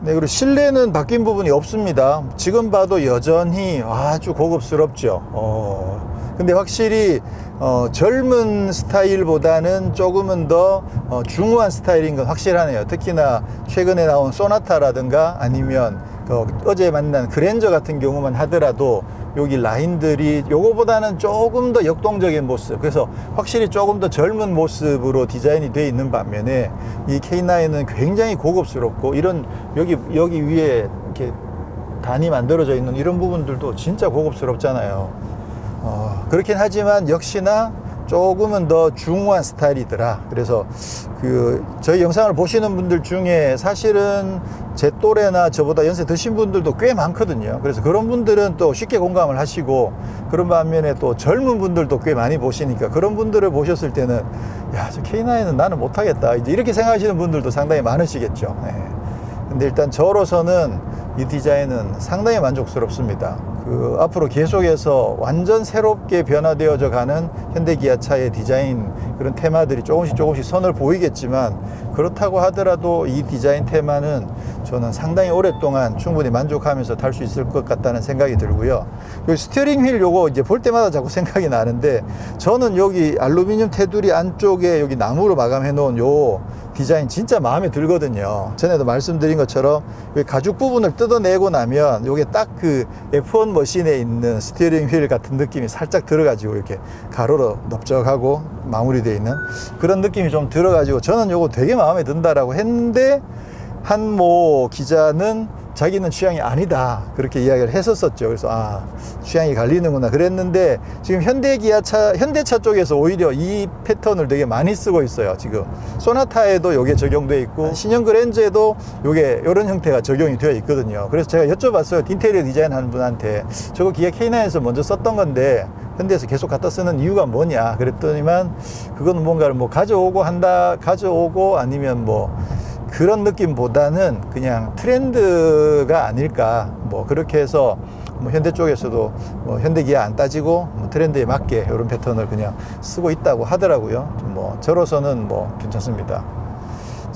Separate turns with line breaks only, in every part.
네, 그리고 실내는 바뀐 부분이 없습니다. 지금 봐도 여전히 아주 고급스럽죠. 근데 확실히 젊은 스타일보다는 조금은 더 중후한 스타일인 건 확실하네요. 특히나 최근에 나온 소나타라든가 아니면 어제 만난 그랜저 같은 경우만 하더라도 여기 라인들이 요거보다는 조금 더 역동적인 모습, 그래서 확실히 조금 더 젊은 모습으로 디자인이 되어 있는 반면에 이 K9은 굉장히 고급스럽고, 이런 여기 위에 이렇게 단이 만들어져 있는 이런 부분들도 진짜 고급스럽잖아요. 그렇긴 하지만 역시나 조금은 더 중후한 스타일이더라. 그래서 저희 영상을 보시는 분들 중에 사실은 제 또래나 저보다 연세 드신 분들도 꽤 많거든요. 그래서 그런 분들은 또 쉽게 공감을 하시고, 그런 반면에 또 젊은 분들도 꽤 많이 보시니까 그런 분들을 보셨을 때는 야, 저 K9은 나는 못하겠다, 이제 이렇게 생각하시는 분들도 상당히 많으시겠죠. 네. 근데 일단 저로서는 이 디자인은 상당히 만족스럽습니다. 앞으로 계속해서 완전 새롭게 변화되어져 가는 현대기아차의 디자인, 그런 테마들이 조금씩 선을 보이겠지만, 그렇다고 하더라도 이 디자인 테마는 저는 상당히 오랫동안 충분히 만족하면서 탈 수 있을 것 같다는 생각이 들고요. 여기 스티어링 휠 요거 이제 볼 때마다 자꾸 생각이 나는데, 저는 여기 알루미늄 테두리 안쪽에 여기 나무로 마감해 놓은 요 디자인 진짜 마음에 들거든요. 전에도 말씀드린 것처럼 가죽 부분을 뜯어내고 나면 요게 딱 그 F1 머신에 있는 스티어링 휠 같은 느낌이 살짝 들어가지고, 이렇게 가로로 넓적하고 마무리되어 있는 그런 느낌이 좀 들어가지고 저는 요거 되게 마음에 든다라고 했는데, 한 모 기자는 자기는 취향이 아니다, 그렇게 이야기를 했었었죠. 그래서 취향이 갈리는구나 그랬는데, 지금 현대차 쪽에서 오히려 이 패턴을 되게 많이 쓰고 있어요. 지금 소나타에도 요게 적용되어 있고, 신형 그랜저에도 요게 요런 형태가 적용이 되어 있거든요. 그래서 제가 여쭤봤어요. 인테리어 디자인 하는 분한테, 저거 기아 K9에서 먼저 썼던 건데 현대에서 계속 갖다 쓰는 이유가 뭐냐 그랬더니만, 그건 뭔가를 뭐 가져오고 아니면 뭐 그런 느낌보다는 그냥 트렌드가 아닐까, 뭐 그렇게 해서 뭐 현대 쪽에서도 뭐 현대 기아 안 따지고 뭐 트렌드에 맞게 이런 패턴을 그냥 쓰고 있다고 하더라고요. 뭐 저로서는 뭐 괜찮습니다.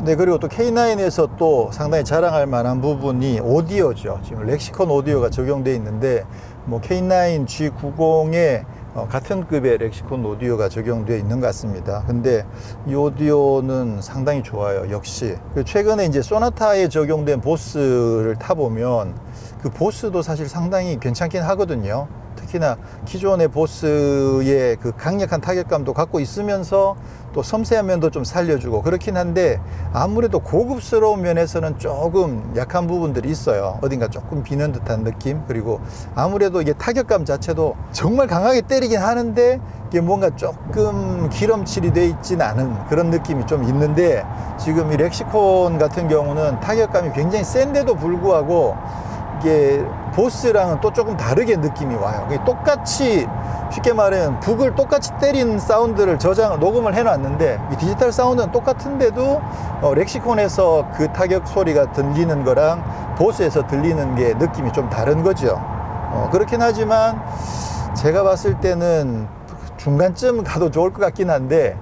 네, 그리고 또 K9에서 또 상당히 자랑할 만한 부분이 오디오죠. 지금 렉시콘 오디오가 적용되어 있는데, 뭐 K9 G90에 같은 급의 렉시콘 오디오가 적용되어 있는 것 같습니다. 근데 이 오디오는 상당히 좋아요. 역시 최근에 이제 소나타에 적용된 보스를 타보면 그 보스도 사실 상당히 괜찮긴 하거든요. 특히나 기존의 보스의 그 강력한 타격감도 갖고 있으면서 또 섬세한 면도 좀 살려주고 그렇긴 한데, 아무래도 고급스러운 면에서는 조금 약한 부분들이 있어요. 어딘가 조금 비는 듯한 느낌. 그리고 아무래도 이게 타격감 자체도 정말 강하게 때리긴 하는데, 이게 뭔가 조금 기름칠이 돼 있진 않은 그런 느낌이 좀 있는데, 지금 이 렉시콘 같은 경우는 타격감이 굉장히 센데도 불구하고 이게 보스랑은 또 조금 다르게 느낌이 와요. 똑같이, 쉽게 말하면 북을 똑같이 때린 사운드를 녹음을 해놨는데, 이 디지털 사운드는 똑같은데도 렉시콘에서 그 타격 소리가 들리는 거랑 보스에서 들리는 게 느낌이 좀 다른 거죠. 그렇긴 하지만 제가 봤을 때는 중간쯤 가도 좋을 것 같긴 한데,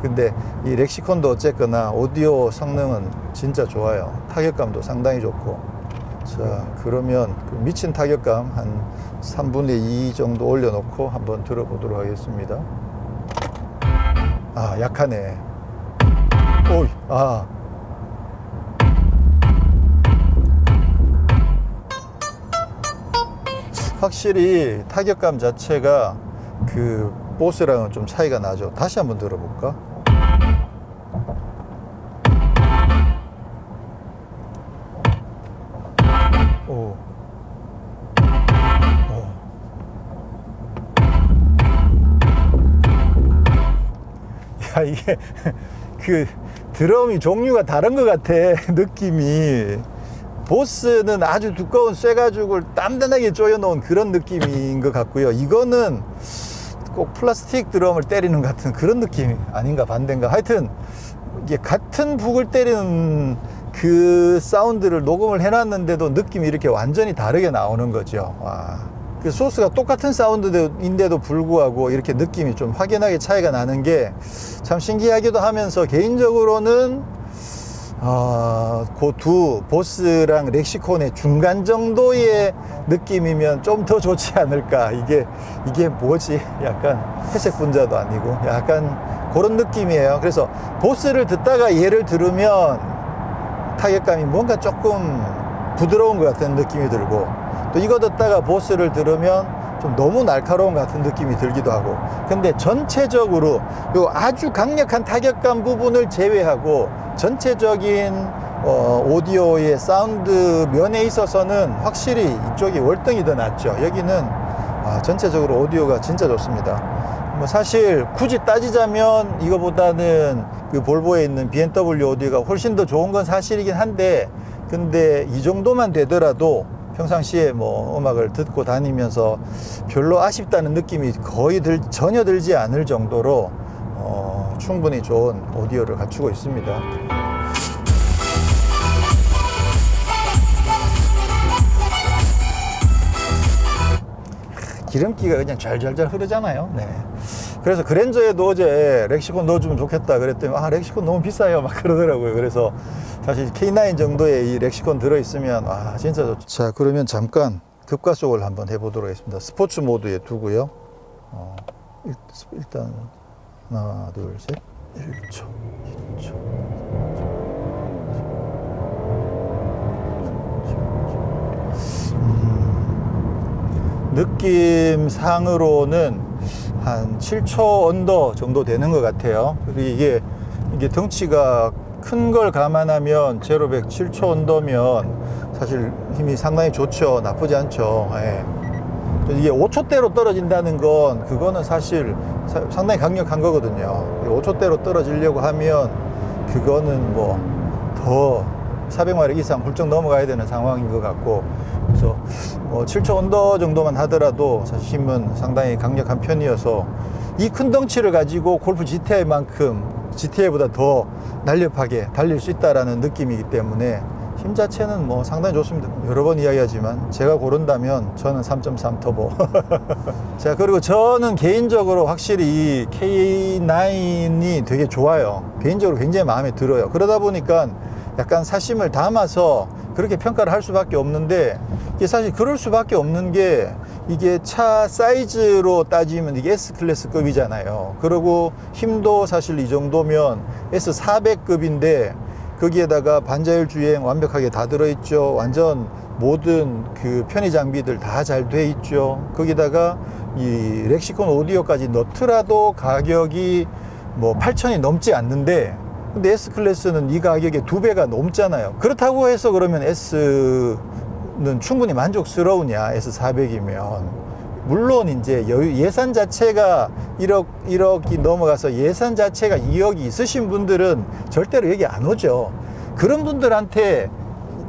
근데 이 렉시콘도 어쨌거나 오디오 성능은 진짜 좋아요. 타격감도 상당히 좋고. 자, 그러면 그 미친 타격감 한 3분의 2 정도 올려놓고 한번 들어보도록 하겠습니다. 약하네. 오이, 확실히 타격감 자체가 그 보스랑은 좀 차이가 나죠. 다시 한번 들어볼까? 이게 그 드럼이 종류가 다른 것 같아. 느낌이. 보스는 아주 두꺼운 쇠가죽을 단단하게 조여놓은 그런 느낌인 것 같고요. 이거는 꼭 플라스틱 드럼을 때리는 것 같은 그런 느낌이 아닌가, 반대인가. 하여튼 이게 같은 북을 때리는 그 사운드를 녹음을 해놨는데도 느낌이 이렇게 완전히 다르게 나오는 거죠. 그 소스가 똑같은 사운드인데도 불구하고 이렇게 느낌이 좀 확연하게 차이가 나는 게 참 신기하기도 하면서, 개인적으로는 그 두 보스랑 렉시콘의 중간 정도의 느낌이면 좀 더 좋지 않을까. 이게 뭐지? 약간 회색 분자도 아니고 약간 그런 느낌이에요. 그래서 보스를 듣다가 얘를 들으면 타격감이 뭔가 조금 부드러운 것 같은 느낌이 들고, 또 이거 듣다가 보스를 들으면 좀 너무 날카로운 것 같은 느낌이 들기도 하고. 근데 전체적으로 요 아주 강력한 타격감 부분을 제외하고 전체적인 오디오의 사운드 면에 있어서는 확실히 이쪽이 월등히 더 낫죠. 여기는 전체적으로 오디오가 진짜 좋습니다. 뭐 사실 굳이 따지자면 이거보다는 그 볼보에 있는 BMW 오디오가 훨씬 더 좋은 건 사실이긴 한데, 근데 이 정도만 되더라도 평상시에 뭐 음악을 듣고 다니면서 별로 아쉽다는 느낌이 거의 전혀 들지 않을 정도로 충분히 좋은 오디오를 갖추고 있습니다. 기름기가 그냥 잘잘잘 흐르잖아요. 네. 그래서 그랜저에도 어제 렉시콘 넣어주면 좋겠다 그랬더니 렉시콘 너무 비싸요 막 그러더라고요. 그래서 사실 K9 정도의 이 렉시콘 들어있으면 진짜 좋죠. 자, 그러면 잠깐 급가속을 한번 해보도록 하겠습니다. 스포츠 모드에 두고요. 일단 하나 둘 셋 1초 2초 느낌상으로는 한 7초 언더 정도 되는 것 같아요. 그리고 이게 덩치가 큰 걸 감안하면 제로백 7초 언더면 사실 힘이 상당히 좋죠. 나쁘지 않죠. 예. 이게 5초대로 떨어진다는 건 그거는 사실 상당히 강력한 거거든요. 5초대로 떨어지려고 하면 그거는 뭐 더 400마력 이상 훌쩍 넘어가야 되는 상황인 것 같고, 그래서 7초 언더 정도만 하더라도 사실 힘은 상당히 강력한 편이어서 이 큰 덩치를 가지고 골프 GTI만큼 GTI보다 더 날렵하게 달릴 수 있다라는 느낌이기 때문에 힘 자체는 뭐 상당히 좋습니다. 여러 번 이야기하지만 제가 고른다면 저는 3.3 터보. 자, 그리고 저는 개인적으로 확실히 이 K9이 되게 좋아요. 개인적으로 굉장히 마음에 들어요. 그러다 보니까 약간 사심을 담아서 그렇게 평가를 할 수밖에 없는데, 이게 사실 그럴 수밖에 없는 게 이게 차 사이즈로 따지면 이게 S클래스급이잖아요. 그리고 힘도 사실 이 정도면 S400급인데 거기에다가 반자율 주행 완벽하게 다 들어있죠. 완전 모든 그 편의 장비들 다 잘 돼 있죠. 거기다가 이 렉시콘 오디오까지 넣더라도 가격이 뭐 8,000이 넘지 않는데, 근데 S클래스는 이 가격에 2배가 넘잖아요. 그렇다고 해서 그러면 S는 충분히 만족스러우냐, S400이면. 물론 이제 예산 자체가 1억이 넘어가서 예산 자체가 2억이 있으신 분들은 절대로 여기 안 오죠. 그런 분들한테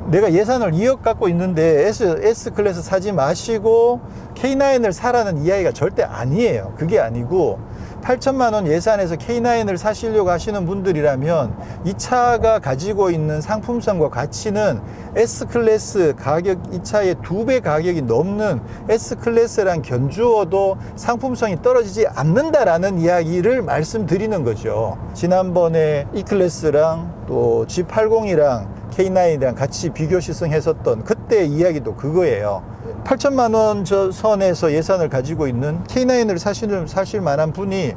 내가 예산을 2억 갖고 있는데 S클래스 사지 마시고 K9을 사라는 이야기가 절대 아니에요. 그게 아니고 8천만 원 예산에서 K9을 사시려고 하시는 분들이라면 이 차가 가지고 있는 상품성과 가치는 S클래스 가격, 이 차의 2배 가격이 넘는 S클래스랑 견주어도 상품성이 떨어지지 않는다라는 이야기를 말씀드리는 거죠. 지난번에 E클래스랑 또 G80이랑 K9이랑 같이 비교 시승했었던 그때 이야기도 그거예요. 8천만 원 선에서 예산을 가지고 있는 K9을 사실 만한 분이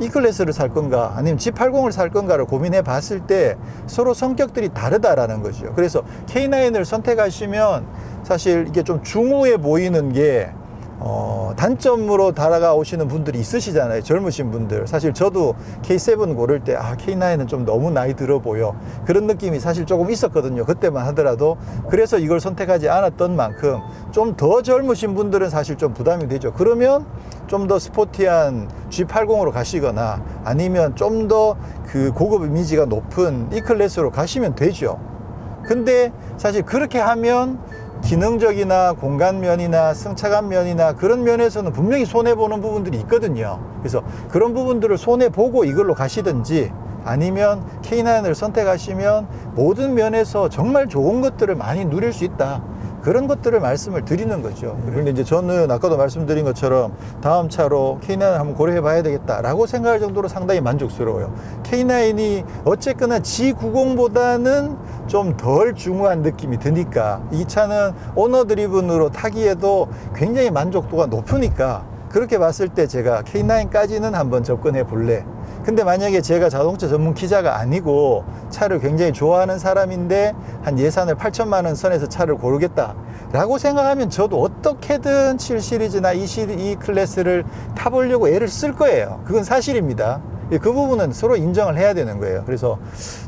E클래스를 살 건가 아니면 G80을 살 건가를 고민해 봤을 때 서로 성격들이 다르다라는 거죠. 그래서 K9을 선택하시면 사실 이게 좀 중후해 보이는 게 단점으로 다가오시는 분들이 있으시잖아요. 젊으신 분들. 사실 저도 K7 고를 때 K9은 좀 너무 나이 들어 보여, 그런 느낌이 사실 조금 있었거든요. 그때만 하더라도. 그래서 이걸 선택하지 않았던 만큼 좀 더 젊으신 분들은 사실 좀 부담이 되죠. 그러면 좀 더 스포티한 G80으로 가시거나 아니면 좀 더 그 고급 이미지가 높은 E클래스로 가시면 되죠. 근데 사실 그렇게 하면 기능적이나 공간면이나 승차감면이나 그런 면에서는 분명히 손해보는 부분들이 있거든요. 그래서 그런 부분들을 손해보고 이걸로 가시든지 아니면 K9을 선택하시면 모든 면에서 정말 좋은 것들을 많이 누릴 수 있다, 그런 것들을 말씀을 드리는 거죠. 그런데 이제 저는 아까도 말씀드린 것처럼 다음 차로 K9을 한번 고려해 봐야 되겠다라고 생각할 정도로 상당히 만족스러워요. K9이 어쨌거나 G90보다는 좀 덜 중후한 느낌이 드니까, 이 차는 오너 드리븐으로 타기에도 굉장히 만족도가 높으니까, 그렇게 봤을 때 제가 K9까지는 한번 접근해 볼래. 근데 만약에 제가 자동차 전문 기자가 아니고 차를 굉장히 좋아하는 사람인데 한 예산을 8천만 원 선에서 차를 고르겠다 라고 생각하면 저도 어떻게든 7 시리즈나 이 클래스를 타보려고 애를 쓸 거예요. 그건 사실입니다. 그 부분은 서로 인정을 해야 되는 거예요. 그래서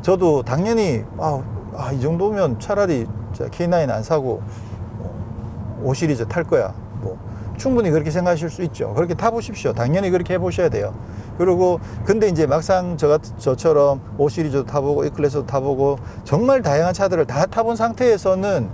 저도 당연히 이 정도면 차라리 K9 안 사고 5 시리즈 탈 거야, 뭐 충분히 그렇게 생각하실 수 있죠. 그렇게 타보십시오. 당연히 그렇게 해보셔야 돼요. 그리고 근데 이제 막상 저처럼 5 시리즈도 타보고 E 클래스도 타보고 정말 다양한 차들을 다 타본 상태에서는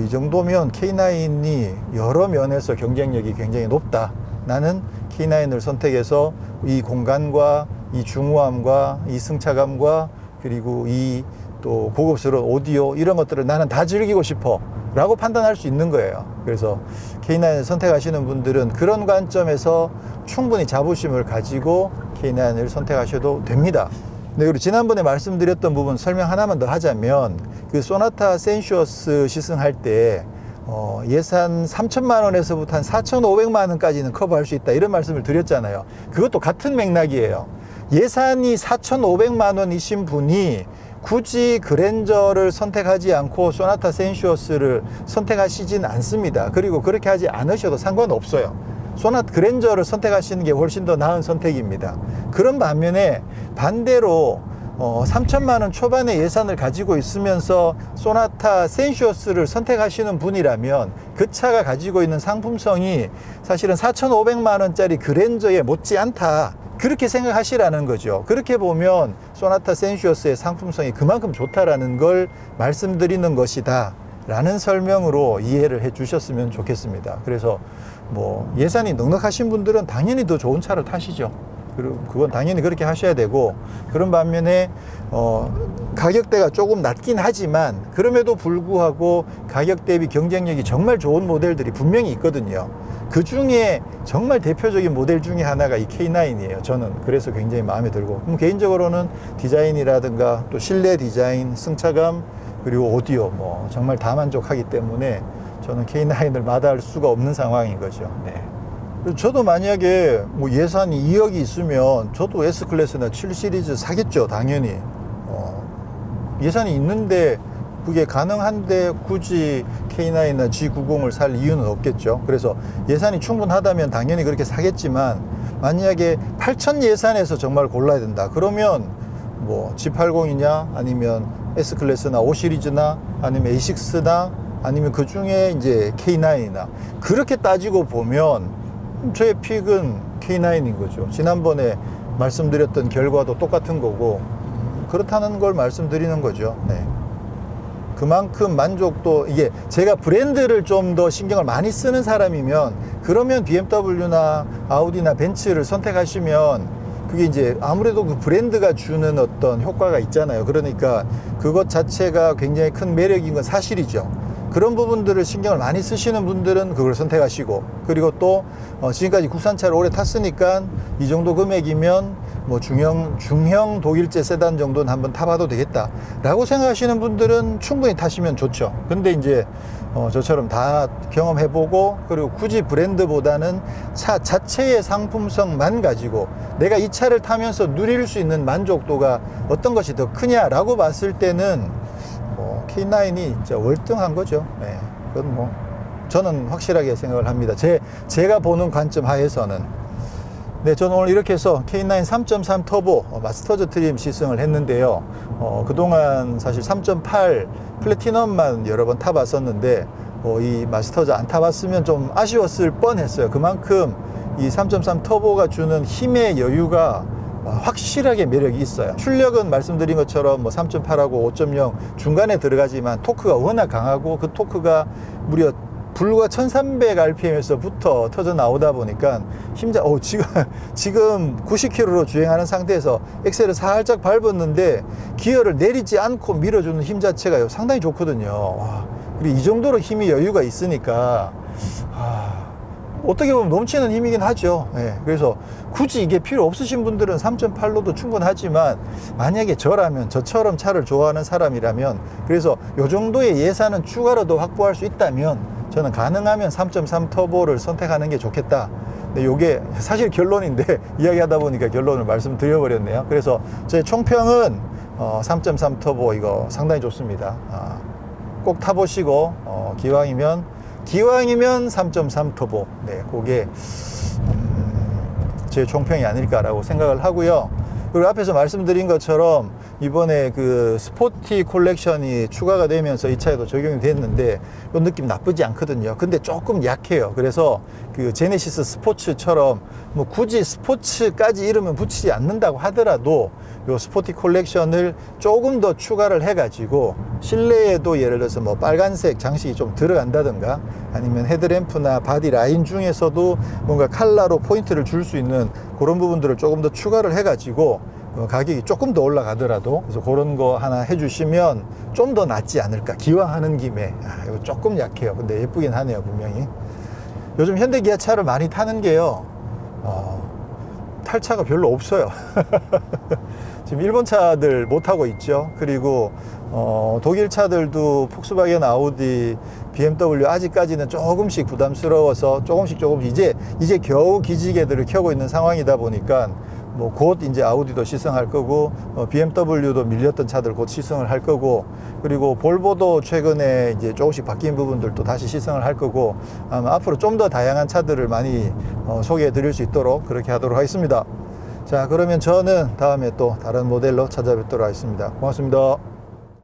이 정도면 K9이 여러 면에서 경쟁력이 굉장히 높다. 나는 K9을 선택해서 이 공간과 이 중후함과 이 승차감과 그리고 이 또 고급스러운 오디오 이런 것들을 나는 다 즐기고 싶어 라고 판단할 수 있는 거예요. 그래서 K9을 선택하시는 분들은 그런 관점에서 충분히 자부심을 가지고 K9을 선택하셔도 됩니다. 네, 그리고 지난번에 말씀드렸던 부분 설명 하나만 더 하자면, 그 소나타 센슈어스 시승할 때 예산 3천만 원에서부터 한 4,500만 원까지는 커버할 수 있다, 이런 말씀을 드렸잖아요. 그것도 같은 맥락이에요. 예산이 4,500만 원이신 분이 굳이 그랜저를 선택하지 않고 소나타 센슈어스를 선택하시진 않습니다. 그리고 그렇게 하지 않으셔도 상관없어요. 그랜저를 선택하시는 게 훨씬 더 나은 선택입니다. 그런 반면에 반대로 3천만 원 초반의 예산을 가지고 있으면서 소나타 센슈어스를 선택하시는 분이라면 그 차가 가지고 있는 상품성이 사실은 4,500만 원짜리 그랜저에 못지않다, 그렇게 생각하시라는 거죠. 그렇게 보면 소나타 센슈어스의 상품성이 그만큼 좋다라는 걸 말씀드리는 것이다 라는 설명으로 이해를 해 주셨으면 좋겠습니다. 그래서 뭐 예산이 넉넉하신 분들은 당연히 더 좋은 차를 타시죠. 그리고 그건 당연히 그렇게 하셔야 되고, 그런 반면에 가격대가 조금 낮긴 하지만 그럼에도 불구하고 가격 대비 경쟁력이 정말 좋은 모델들이 분명히 있거든요. 그 중에 정말 대표적인 모델 중에 하나가 이 K9이에요. 저는 그래서 굉장히 마음에 들고, 그럼 개인적으로는 디자인이라든가 또 실내 디자인, 승차감, 그리고 오디오 뭐 정말 다 만족하기 때문에 저는 K9을 마다할 수가 없는 상황인 거죠. 네. 저도 만약에 뭐 예산이 2억이 있으면 저도 S클래스나 7 시리즈 사겠죠. 당연히 예산이 있는데 그게 가능한데 굳이 K9이나 G90을 살 이유는 없겠죠. 그래서 예산이 충분하다면 당연히 그렇게 사겠지만, 만약에 8천 예산에서 정말 골라야 된다 그러면 뭐 G80이냐 아니면 S클래스나 5 시리즈나 아니면 A6나 아니면 그 중에 이제 K9이나, 그렇게 따지고 보면 저의 픽은 K9인 거죠. 지난번에 말씀드렸던 결과도 똑같은 거고, 그렇다는 걸 말씀드리는 거죠. 네. 그만큼 만족도, 이게 제가 브랜드를 좀 더 신경을 많이 쓰는 사람이면, 그러면 BMW나 아우디나 벤츠를 선택하시면 그게 이제 아무래도 그 브랜드가 주는 어떤 효과가 있잖아요. 그러니까 그것 자체가 굉장히 큰 매력인 건 사실이죠. 그런 부분들을 신경을 많이 쓰시는 분들은 그걸 선택하시고, 그리고 또 지금까지 국산차를 오래 탔으니까 이 정도 금액이면 뭐 중형 독일제 세단 정도는 한번 타봐도 되겠다 라고 생각하시는 분들은 충분히 타시면 좋죠. 근데 이제 저처럼 다 경험해보고, 그리고 굳이 브랜드보다는 차 자체의 상품성만 가지고 내가 이 차를 타면서 누릴 수 있는 만족도가 어떤 것이 더 크냐라고 봤을 때는 K9이 진짜 월등한 거죠. 네. 그건 뭐 저는 확실하게 생각을 합니다. 제가 보는 관점 하에서는. 네, 저는 오늘 이렇게 해서 K9 3.3 터보 마스터즈 트림 시승을 했는데요. 그동안 사실 3.8 플래티넘만 여러 번 타봤었는데 이 마스터즈 안 타봤으면 좀 아쉬웠을 뻔했어요. 그만큼 이 3.3 터보가 주는 힘의 여유가 확실하게 매력이 있어요. 출력은 말씀드린 것처럼 뭐 3.8하고 5.0 중간에 들어가지만 토크가 워낙 강하고, 그 토크가 무려 불과 1300rpm에서부터 터져 나오다 보니까 지금 90km로 주행하는 상태에서 엑셀을 살짝 밟았는데 기어를 내리지 않고 밀어주는 힘 자체가 상당히 좋거든요. 그리고 이 정도로 힘이 여유가 있으니까 어떻게 보면 넘치는 힘이긴 하죠. 예, 그래서 굳이 이게 필요 없으신 분들은 3.8로도 충분하지만 만약에 저처럼 차를 좋아하는 사람이라면, 그래서 요 정도의 예산은 추가로도 확보할 수 있다면 저는 가능하면 3.3 터보를 선택하는 게 좋겠다. 근데 요게 사실 결론인데 이야기하다 보니까 결론을 말씀드려버렸네요. 그래서 제 총평은 3.3 터보 이거 상당히 좋습니다. 꼭 타보시고 기왕이면 3.3 터보, 네, 그게 제 총평이 아닐까라고 생각을 하고요. 그리고 앞에서 말씀드린 것처럼 이번에 그 스포티 콜렉션이 추가가 되면서 이 차에도 적용이 됐는데 이 느낌 나쁘지 않거든요. 근데 조금 약해요. 그래서 그 제네시스 스포츠처럼 뭐 굳이 스포츠까지 이름은 붙이지 않는다고 하더라도 요 스포티 콜렉션을 조금 더 추가를 해가지고 실내에도 예를 들어서 뭐 빨간색 장식이 좀 들어간다든가 아니면 헤드램프나 바디 라인 중에서도 뭔가 컬러로 포인트를 줄 수 있는 그런 부분들을 조금 더 추가를 해가지고 가격이 조금 더 올라가더라도, 그래서 그런 거 하나 해주시면 좀 더 낫지 않을까. 기왕 하는 김에. 이거 조금 약해요. 근데 예쁘긴 하네요, 분명히. 요즘 현대 기아 차를 많이 타는 게요, 탈차가 별로 없어요. 지금 일본 차들 못 타고 있죠. 그리고 독일 차들도 폭스바겐, 아우디, BMW 아직까지는 조금씩 부담스러워서 조금씩 이제 겨우 기지개들을 켜고 있는 상황이다 보니까 뭐 곧 이제 아우디도 시승할 거고, BMW도 밀렸던 차들 곧 시승을 할 거고, 그리고 볼보도 최근에 이제 조금씩 바뀐 부분들도 다시 시승을 할 거고, 아마 앞으로 좀 더 다양한 차들을 많이 소개해 드릴 수 있도록 그렇게 하도록 하겠습니다. 자, 그러면 저는 다음에 또 다른 모델로 찾아뵙도록 하겠습니다. 고맙습니다.